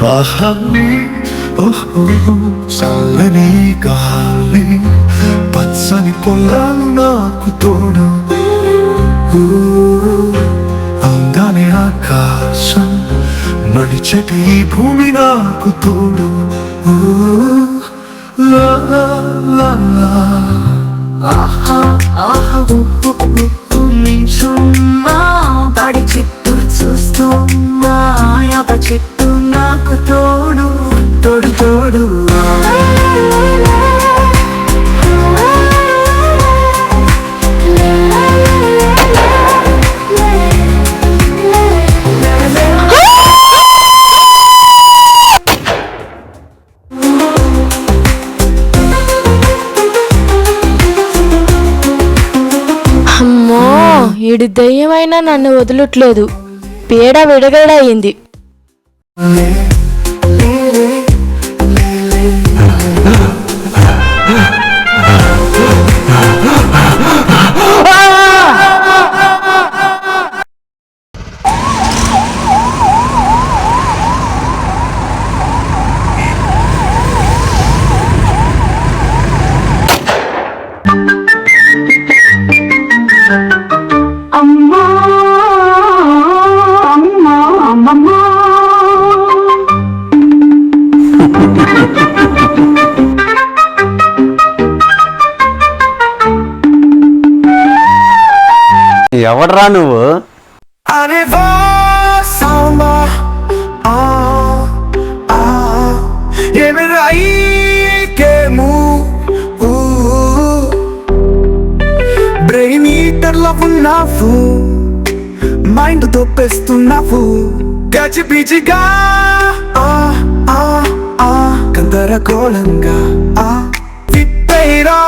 ప్రవాహాన్ని చల్లని గాలి పచ్చని పొలాలు నాకు తోడు అందాని ఆకాశం నడిచెటి ఈ భూమి నాకు తోడు లా లా లా లా ఆహా ఆహా నించున్నా పడి చిత్తు చూస్తున్నా యాప చెట్టు నాకు తోడు తోడు తోడు అమ్మో ఈడు దయ్యమైనా నన్ను వదలట్లేదు. పీడ విడగడయింది. ఎవడ్రా నువ్వు? అరే వా సాంబా ఏమిరా ఈ గేము బ్రెయిన్ ఈటర్లో ఉన్నావు మైండ్ దొప్పేస్తున్నావు గజిబిజిగా గందరగోళంగా విప్పేరా